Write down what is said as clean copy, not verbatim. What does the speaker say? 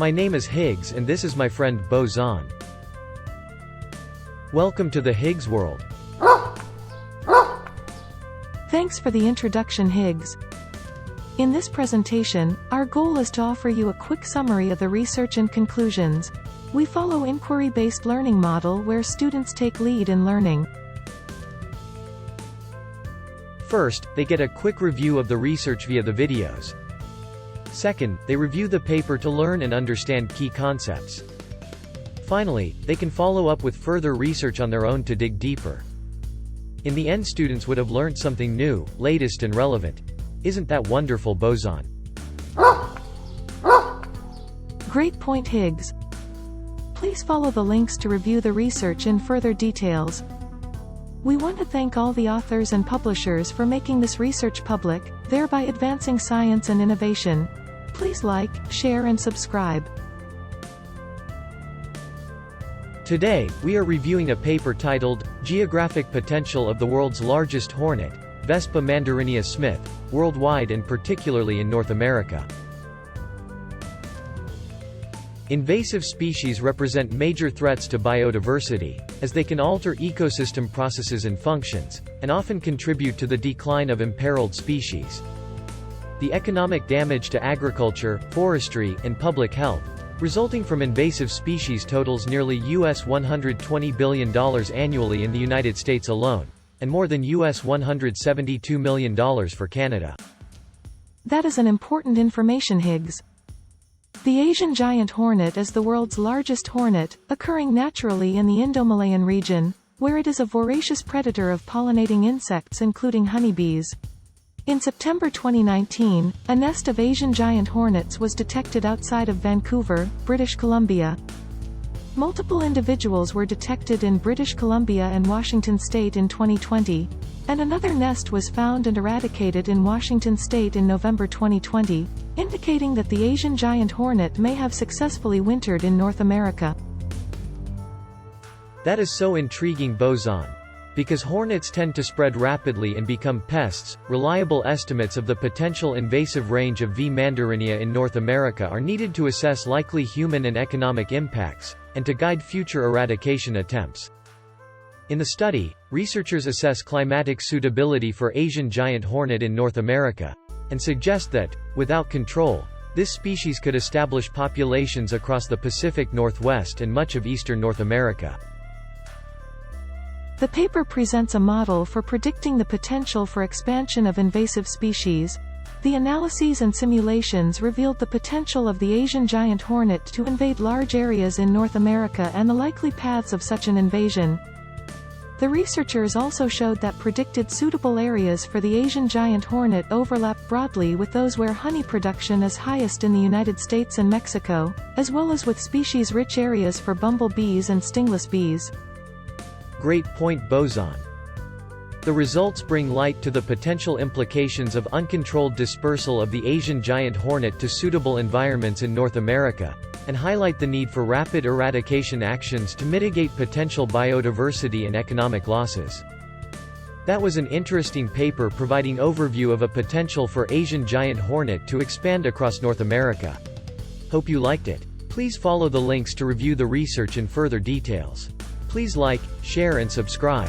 My name is Higgs and this is my friend Boson. Welcome to the Higgs world. Thanks for the introduction, Higgs. In this presentation, our goal is to offer you a quick summary of the research and conclusions. We follow inquiry-based learning model where students take lead in learning. First, they get a quick review of the research via the videos. Second, they review the paper to learn and understand key concepts. Finally, they can follow up with further research on their own to dig deeper. In the end, students would have learned something new, latest and relevant. Isn't that wonderful, Boson? Great point, Higgs. Please follow the links to review the research in further details. We want to thank all the authors and publishers for making this research public, thereby advancing science and innovation. Please like, share and subscribe. Today, we are reviewing a paper titled, Geographic Potential of the World's Largest Hornet, Vespa mandarinia smith, worldwide and particularly in North America. Invasive species represent major threats to biodiversity, as they can alter ecosystem processes and functions, and often contribute to the decline of imperiled species. The economic damage to agriculture, forestry, and public health, resulting from invasive species totals nearly US $120 billion annually in the United States alone, and more than US $172 million for Canada. That is an important information, Higgs. The Asian giant hornet is the world's largest hornet, occurring naturally in the Indo-Malayan region, where it is a voracious predator of pollinating insects including honeybees. In September 2019, a nest of Asian giant hornets was detected outside of Vancouver, British Columbia. Multiple individuals were detected in British Columbia and Washington state in 2020, and another nest was found and eradicated in Washington state in November 2020, indicating that the Asian giant hornet may have successfully wintered in North America. That is so intriguing, Boson. Because hornets tend to spread rapidly and become pests, reliable estimates of the potential invasive range of V. mandarinia in North America are needed to assess likely human and economic impacts, and to guide future eradication attempts. In the study, researchers assess climatic suitability for Asian giant hornet in North America, and suggest that, without control, this species could establish populations across the Pacific Northwest and much of eastern North America. The paper presents a model for predicting the potential for expansion of invasive species. The analyses and simulations revealed the potential of the Asian giant hornet to invade large areas in North America and the likely paths of such an invasion. The researchers also showed that predicted suitable areas for the Asian giant hornet overlap broadly with those where honey production is highest in the United States and Mexico, as well as with species-rich areas for bumblebees and stingless bees. Great point, Boson. The results bring light to the potential implications of uncontrolled dispersal of the Asian giant hornet to suitable environments in North America, and highlight the need for rapid eradication actions to mitigate potential biodiversity and economic losses. That was an interesting paper providing overview of a potential for Asian giant hornet to expand across North America. Hope you liked it. Please follow the links to review the research in further details. Please like, share and subscribe.